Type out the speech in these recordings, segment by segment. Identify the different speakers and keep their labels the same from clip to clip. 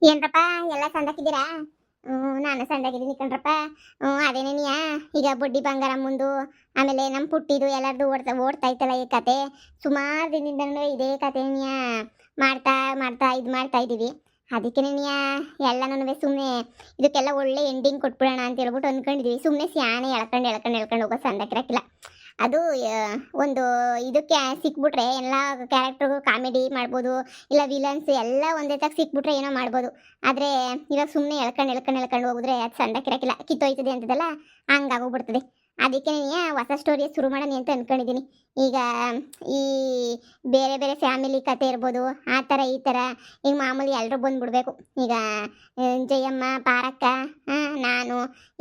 Speaker 1: ಏನ್ರಪ್ಪ ಎಲ್ಲ ಸಂದಾಕಿದ್ದೀರಾ? ನಾನು ಸಂದಾಗಿದ್ದೀನಿ ಕಣ್ರಪ್ಪ. ಅದೇನೇನಿಯಾ ಈಗ ಬಡ್ಡಿ ಬಂಗಾರ ಮುಂದು ಆಮೇಲೆ ನಮ್ಮ ಪುಟ್ಟಿದು ಎಲ್ಲರದು ಓಡ್ತಾ ಇತ್ತಲ್ಲ ಈ ಕತೆ. ಸುಮಾರು ದಿನದಿಂದನೂ ಇದೇ ಕತೆನಿಯಾ ಮಾಡ್ತಾ ಮಾಡ್ತಾ ಇದು ಮಾಡ್ತಾ ಇದ್ದೀವಿ. ಅದಕ್ಕೇನೆನಿಯಾ ಎಲ್ಲನೂ ಸುಮ್ಮನೆ ಇದಕ್ಕೆಲ್ಲ ಒಳ್ಳೆ ಎಂಡಿಂಗ್ ಕೊಟ್ಬಿಡೋಣ ಅಂತ ಹೇಳ್ಬಿಟ್ಟು ಅಂದ್ಕೊಂಡಿದ್ದೀವಿ. ಸುಮ್ಮನೆ ಸ್ಯಾನೆ ಎಳ್ಕೊಂಡು ಹೋಗೋ ಸಂದಾಕಿರಕ್ಕಿಲ್ಲ. ಅದು ಒಂದು ಇದಕ್ಕೆ ಸಿಕ್ಬಿಟ್ರೆ ಎಲ್ಲ ಕ್ಯಾರೆಕ್ಟರ್ಗೂ ಕಾಮಿಡಿ ಮಾಡ್ಬೋದು, ಇಲ್ಲ ವಿಲನ್ಸ್ ಎಲ್ಲ ಒಂದೇ ತಕ್ಕ ಸಿಕ್ಬಿಟ್ರೆ ಏನೋ ಮಾಡ್ಬೋದು. ಆದರೆ ಇವಾಗ ಸುಮ್ಮನೆ ಎಳ್ಕೊಂಡು ಹೋಗಿದ್ರೆ ಅದು ಸಂದಕ್ಕಿರಕ್ಕಿಲ್ಲ, ಕಿತ್ತೋಯ್ತದೆ ಅಂತದಲ್ಲ, ಹಂಗಾಗೋಗ್ಬಿಡ್ತದೆ. ಅದಕ್ಕೆ ಹೊಸ ಸ್ಟೋರಿ ಶುರು ಮಾಡೋಣ ಅಂತ ಅಂದ್ಕೊಂಡಿದ್ದೀನಿ. ಈಗ ಈ ಬೇರೆ ಬೇರೆ ಫ್ಯಾಮಿಲಿ ಕತೆ ಇರ್ಬೋದು, ಆ ಥರ ಈ ಥರ ಈಗ ಮಾಮೂಲಿ ಎಲ್ಲರೂ ಬಂದುಬಿಡ್ಬೇಕು. ಈಗ ಜಯಮ್ಮ, ಪಾರಕ್ಕ, ನಾನು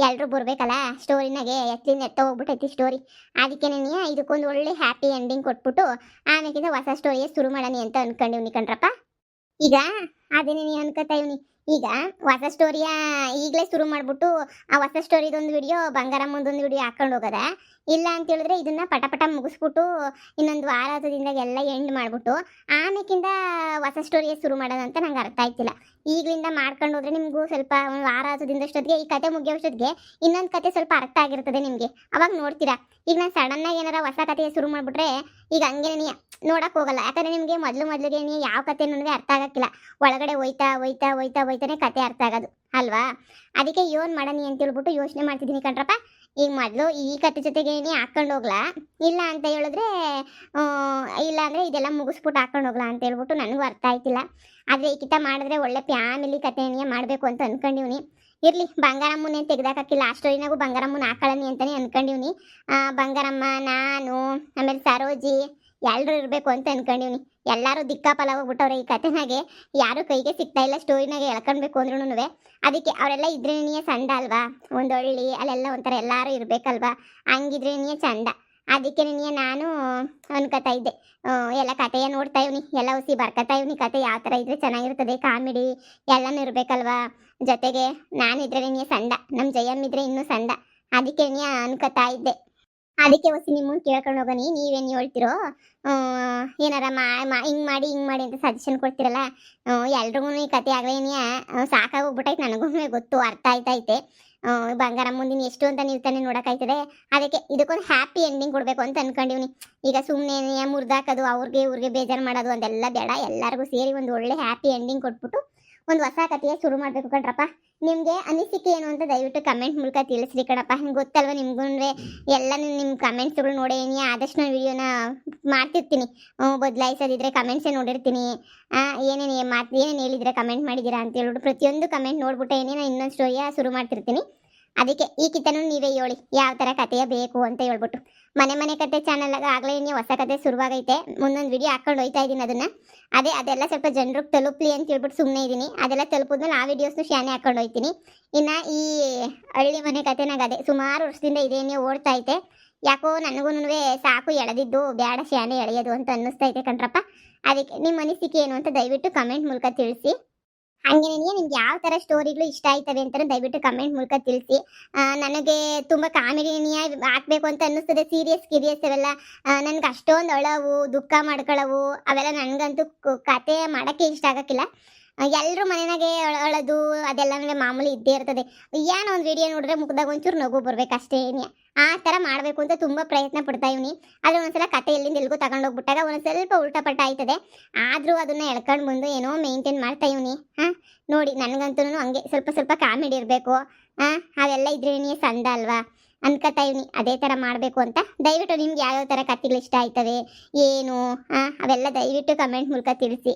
Speaker 1: ಎಲ್ಲರೂ ಬರಬೇಕಲ್ಲ ಸ್ಟೋರಿನಾಗೆ. ಎತ್ತ ಹೋಗ್ಬಿಟ್ಟೈತಿ ಸ್ಟೋರಿ. ಅದಕ್ಕೆ ಇದಕ್ಕೊಂದು ಒಳ್ಳೆ ಹ್ಯಾಪಿ ಎಂಡಿಂಗ್ ಕೊಟ್ಬಿಟ್ಟು ಆಮೇಲೆ ಹೊಸ ಸ್ಟೋರಿಯೇ ಶುರು ಮಾಡೋಣ ಅಂತ ಅಂದ್ಕೊಂಡಿವ್ನಿ ಕಣ್ರಪ್ಪ. ಈಗ ಅದೇನೇ ಅನ್ಕೋತಾ ಇವ್ನಿ, ಈಗ ಹೊಸ ಸ್ಟೋರಿಯ ಈಗಲೇ ಶುರು ಮಾಡಿಬಿಟ್ಟು ಆ ಹೊಸ ಸ್ಟೋರಿದೊಂದು ವಿಡಿಯೋ ಬಂಗಾರಮ್ಮಂದೊಂದು ವಿಡಿಯೋ ಹಾಕೊಂಡು ಹೋಗೋದ, ಇಲ್ಲ ಅಂತ ಹೇಳಿದ್ರೆ ಇದನ್ನ ಪಟ ಮುಗಿಸ್ಬಿಟ್ಟು ಇನ್ನೊಂದು ವಾರದಿಂದ ಎಲ್ಲ ಎಂಡ್ ಮಾಡಿಬಿಟ್ಟು ಆಮೇಕಿಂದ ಹೊಸ ಸ್ಟೋರಿಯೇ ಶುರು ಮಾಡೋದಂತ ನಂಗೆ ಅರ್ಥ ಆಯ್ತಿಲ್ಲ. ಈಗಲಿಂದ ಮಾಡ್ಕೊಂಡು ಹೋದ್ರೆ ನಿಮಗೂ ಸ್ವಲ್ಪ ಒಂದು ವಾರ ಅಷ್ಟೊತ್ತಿಗೆ ಈ ಕತೆ ಮುಗಿಯೋಷ್ಟೊತ್ತಿಗೆ ಇನ್ನೊಂದು ಕತೆ ಸ್ವಲ್ಪ ಅರ್ಥ ಆಗಿರ್ತದೆ ನಿಮಗೆ, ಅವಾಗ ನೋಡ್ತೀರಾ. ಈಗ ನಾನು ಸಡನ್ನಾಗಿ ಏನಾರ ಹೊಸ ಕತೆಯ ಶುರು ಮಾಡಿಬಿಟ್ರೆ ಈಗ ಹಂಗೇನೆ ನೋಡಕ್ ಹೋಗಲ್ಲ. ಯಾಕಂದ್ರೆ ನಿಮಗೆ ಮೊದಲಿಗೆ ಯಾವ ಕತೆ ನನಗೆ ಅರ್ಥ ಆಗಕ್ಕಿಲ್ಲ. ಒಳಗಡೆ ಹೋಯ್ತಾನೆ ಕತೆ ಅರ್ಥ ಆಗೋದು ಅಲ್ವಾ. ಅದಕ್ಕೆ ಯೋನ್ ಮಾಡನಿ ಅಂತ ಹೇಳ್ಬಿಟ್ಟು ಯೋಚನೆ ಮಾಡ್ತಿದ್ದೀನಿ ಕಣ್ರಪ್ಪ. ಈಗ ಮೊದಲು ಈ ಕತೆ ಜೊತೆಗೆ ಹಾಕೊಂಡು ಹೋಗ್ಲಾ, ಇಲ್ಲ ಅಂತ ಹೇಳಿದ್ರೆ ಇಲ್ಲ ಅಂದರೆ ಇದೆಲ್ಲ ಮುಗಿಸ್ಬಿಟ್ಟು ಹಾಕೊಂಡು ಹೋಗ್ಲಾ ಅಂತ ಹೇಳ್ಬಿಟ್ಟು ನನಗೂ ಅರ್ಥ ಆಯ್ತಿಲ್ಲ. ಆದರೆ ಈ ಕಿತ ಮಾಡಿದ್ರೆ ಒಳ್ಳೆ ಫ್ಯಾಮಿಲಿ ಕತೆನೇ ಮಾಡಬೇಕು ಅಂತ ಅಂದ್ಕೊಂಡಿವ್ನಿ. ಇರಲಿ, ಬಂಗಾರಮ್ಮನೇ ತೆಗ್ದಾಕಿಲ್ಲ, ಆ ಸ್ಟೋರಿನಾಗೂ ಬಂಗಾರಮ್ಮನ ಹಾಕೊಳ್ಳಿ ಅಂತಲೇ ಅಂದ್ಕೊಂಡಿವ್ನಿ. ಬಂಗಾರಮ್ಮ, ನಾನು, ಆಮೇಲೆ ಸರೋಜಿ ಎಲ್ಲರೂ ಇರಬೇಕು ಅಂತ ಅಂದ್ಕೊಂಡಿವ್ನಿ. ಎಲ್ಲರೂ ದಿಕ್ಕಾಪಲ ಹೋಗ್ಬಿಟ್ಟವ್ರೆ ಈ ಕತೆನಾಗೆ, ಯಾರು ಕೈಗೆ ಸಿಗ್ತಾ ಇಲ್ಲ ಸ್ಟೋರಿನಾಗೆ ಎಳ್ಕೊಳ್ಬೇಕು ಅಂದ್ರೂ. ಅದಕ್ಕೆ ಅವರೆಲ್ಲ ಇದ್ರೇನಿಯೇ ಚಂದ ಅಲ್ವಾ, ಒಂದೊಳ್ಳೆ ಅಲ್ಲೆಲ್ಲ ಒಂಥರ ಎಲ್ಲರೂ ಇರಬೇಕಲ್ವಾ, ಹಂಗಿದ್ರೇನಿಯೇ ಚಂದ. ಅದಕ್ಕೆ ನಾನು ಅನ್ಕೋತಾ ಇದ್ದೆ, ಎಲ್ಲ ಕತೆಯ ನೋಡ್ತಾ ಇವ್ನಿ, ಎಲ್ಲ ಹುಸಿ ಬರ್ಕೋತಾ ಇವ್ನಿ. ಕತೆ ಯಾವ ಥರ ಇದ್ರೆ ಚೆನ್ನಾಗಿರ್ತದೆ, ಕಾಮಿಡಿ ಎಲ್ಲನೂ ಇರಬೇಕಲ್ವಾ. ಜೊತೆಗೆ ನಾನಿದ್ರೆ ಚಂದ, ನಮ್ಮ ಜಯಮ್ಮ ಇದ್ರೆ ಇನ್ನೂ ಚಂದ. ಅದಕ್ಕೆ ಅನ್ಕೋತಾ ಇದ್ದೆ. ಅದಕ್ಕೆ ಹೊಸಿ ನಿಮ್ಮನ್ನು ಕೇಳ್ಕೊಂಡು ಹೋಗೋನಿ, ನೀವೇನು ಹೇಳ್ತಿರೋ, ಏನಾರ ಹಿಂಗೆ ಮಾಡಿ ಅಂತ ಸಜೆಷನ್ ಕೊಡ್ತಿರಲ್ಲ. ಎಲ್ರಿಗೂ ಈ ಕತೆ ಆಗಲೇನಿಯ ಸಾಕಾಗೋಗ್ಬಿಟ್ಟೈತೆ, ನನಗೂ ಗೊತ್ತು, ಅರ್ಥ ಆಯ್ತೈತೆ. ಬಂಗಾರ ಮುಂದಿನ ಎಷ್ಟು ಅಂತ ನೀವು ತಾನೇ ನೋಡೋಕ್ಕಾಯ್ತದೆ. ಅದಕ್ಕೆ ಇದಕ್ಕೊಂದು ಹ್ಯಾಪಿ ಎಂಡಿಂಗ್ ಕೊಡಬೇಕು ಅಂತ ಅಂದ್ಕೊಂಡಿವ್ನಿ. ಈಗ ಸುಮ್ಮನೆ ಮುರಿದಾಕೋದು, ಇವ್ರಿಗೆ ಬೇಜಾರು ಮಾಡೋದು ಅದೆಲ್ಲ ಬೇಡ. ಎಲ್ಲರಿಗೂ ಸೇರಿ ಒಂದು ಒಳ್ಳೆ ಹ್ಯಾಪಿ ಎಂಡಿಂಗ್ ಕೊಟ್ಬಿಟ್ಟು ಒಂದು ಹೊಸ ಕಥೆಯ ಶುರು ಮಾಡಬೇಕು ಕಣ್ರಪ್ಪ. ನಿಮಗೆ ಅನಿಸಿಕೆ ಏನು ಅಂತ ದಯವಿಟ್ಟು ಕಮೆಂಟ್ ಮೂಲಕ ತಿಳಿಸ್ರಿ ಕಣಪ್ಪ. ಗೊತ್ತಲ್ವ ನಿಮ್ಗೂ ಎಲ್ಲ ನಿಮ್ಮ ಕಮೆಂಟ್ಸ್ಗಳು ನೋಡೇನಿ. ಆದಷ್ಟು ನಾನು ವಿಡಿಯೋನ ಮಾಡ್ತಿರ್ತೀನಿ, ಬದಲಾಯಿಸೋದಿದ್ರೆ ಕಮೆಂಟ್ಸೇ ನೋಡಿರ್ತೀನಿ. ಏನೇನು ಹೇಳಿದ್ರೆ ಕಮೆಂಟ್ ಮಾಡಿದ್ದೀರಾ ಅಂತ ಹೇಳ್ಬಿಟ್ಟು ಪ್ರತಿಯೊಂದು ಕಮೆಂಟ್ ನೋಡ್ಬಿಟ್ಟೆ ನಾನು ಇನ್ನೊಂದು ಸ್ಟೋರಿಯ ಶುರು ಮಾಡ್ತಿರ್ತೀನಿ. ಅದಕ್ಕೆ ಈ ಕಿತನೂ ನೀವೇ ಹೇಳಿ ಯಾವ ಥರ ಕಥೆಯ ಬೇಕು ಅಂತ ಹೇಳ್ಬಿಟ್ಟು. ಮನೆ ಕತೆ ಚಾನಲ್ ಆಗಲೇ ಹೊಸ ಕತೆ ಶುರುವಾಗೈತೆ, ಮುಂದೊಂದು ವಿಡಿಯೋ ಹಾಕೊಂಡು ಹೋಯ್ತಾ ಇದ್ದೀನಿ ಅದನ್ನು. ಅದೆಲ್ಲ ಸ್ವಲ್ಪ ಜನರಿಗೆ ತಲುಪಲಿ ಅಂತ ಹೇಳ್ಬಿಟ್ಟು ಸುಮ್ಮನೆ ಇದ್ದೀನಿ. ಅದೆಲ್ಲ ತಲುಪಿದ್ಮೇಲೆ ಆ ವಿಡಿಯೋಸ್ನು ಶಾನೆ ಹಾಕೊಂಡು ಹೋಯ್ತೀನಿ. ಇನ್ನು ಈ ಹಳ್ಳಿ ಮನೆ ಕತೆನಾಗ ಅದೇ ಸುಮಾರು ವರ್ಷದಿಂದ ಇದೇನೇ ಓಡ್ತಾ ಐತೆ. ಯಾಕೋ ನನಗೂ ಸಾಕು ಎಳೆದಿದ್ದು, ಬೇಡ ಶಾನೆ ಎಳೆಯೋದು ಅಂತ ಅನ್ನಿಸ್ತೈತೆ ಕಣ್ರಪ್ಪ. ಅದಕ್ಕೆ ನಿಮ್ಮ ಅನಿಸಿಕೆ ಏನು ಅಂತ ದಯವಿಟ್ಟು ಕಮೆಂಟ್ ಮೂಲಕ ತಿಳಿಸಿ. ಹಾಗೇನೇ ನಿಮ್ಗೆ ಯಾವ ಥರ ಸ್ಟೋರಿಗಳು ಇಷ್ಟ ಆಯ್ತವೆ ಅಂತ ದಯವಿಟ್ಟು ಕಮೆಂಟ್ ಮೂಲಕ ತಿಳಿಸಿ. ನನಗೆ ತುಂಬ ಕಾಮಿಡಿನಿಯ ಹಾಕ್ಬೇಕು ಅಂತ ಅನ್ನಿಸ್ತದೆ. ಸೀರಿಯಸ್ ಅವೆಲ್ಲ ನನಗೆ ಅಷ್ಟೊಂದು ಅಳವು, ದುಃಖ ಮಾಡ್ಕೊಳ್ಳವು ಅವೆಲ್ಲ ನನಗಂತೂ ಕತೆ ಮಾಡೋಕ್ಕೆ ಇಷ್ಟ ಆಗೋಕ್ಕಿಲ್ಲ. ಎಲ್ಲರೂ ಮನೆಯಾಗೆ ಅಳೋದು ಅದೆಲ್ಲ ನನಗೆ ಮಾಮೂಲಿ ಇದ್ದೇ ಇರ್ತದೆ. ಏನೋ ಒಂದು ವಿಡಿಯೋ ನೋಡಿದ್ರೆ ಮುಖದಾಗ ಒಂಚೂರು ನಗು ಬರ್ಬೇಕು ಅಷ್ಟೇ. ಆ ಥರ ಮಾಡಬೇಕು ಅಂತ ತುಂಬ ಪ್ರಯತ್ನ ಪಡ್ತಾ ಇವ್ನಿ. ಆದರೆ ಒಂದ್ಸಲ ಕತೆ ಎಲ್ಲಿಂದ ಎಲ್ಗೂ ತಗೊಂಡೋಗ್ಬಿಟ್ಟಾಗ ಒಂದೊಂದು ಸ್ವಲ್ಪ ಉಲ್ಟಾಪಟ್ಟ ಆಯ್ತದೆ. ಆದರೂ ಅದನ್ನು ಎಳ್ಕೊಂಡು ಬಂದು ಏನೋ ಮೇಂಟೈನ್ ಮಾಡ್ತಾ ಇವ್ನಿ. ನೋಡಿ, ನನಗಂತೂ ಹಂಗೆ ಸ್ವಲ್ಪ ಕಾಮಿಡಿ ಇರಬೇಕು, ಅವೆಲ್ಲ ಇದ್ರೇನೇ ಚಂದ ಅಲ್ವಾ ಅನ್ಕೋತಾ ಇವ್ನಿ. ಅದೇ ಥರ ಮಾಡಬೇಕು ಅಂತ ದಯವಿಟ್ಟು ನಿಮ್ಗೆ ಯಾವ್ಯಾವ ಥರ ಕತೆಗಳು ಇಷ್ಟ ಆಯ್ತವೆ ಏನು ಅವೆಲ್ಲ ದಯವಿಟ್ಟು ಕಮೆಂಟ್ ಮೂಲಕ ತಿಳಿಸಿ.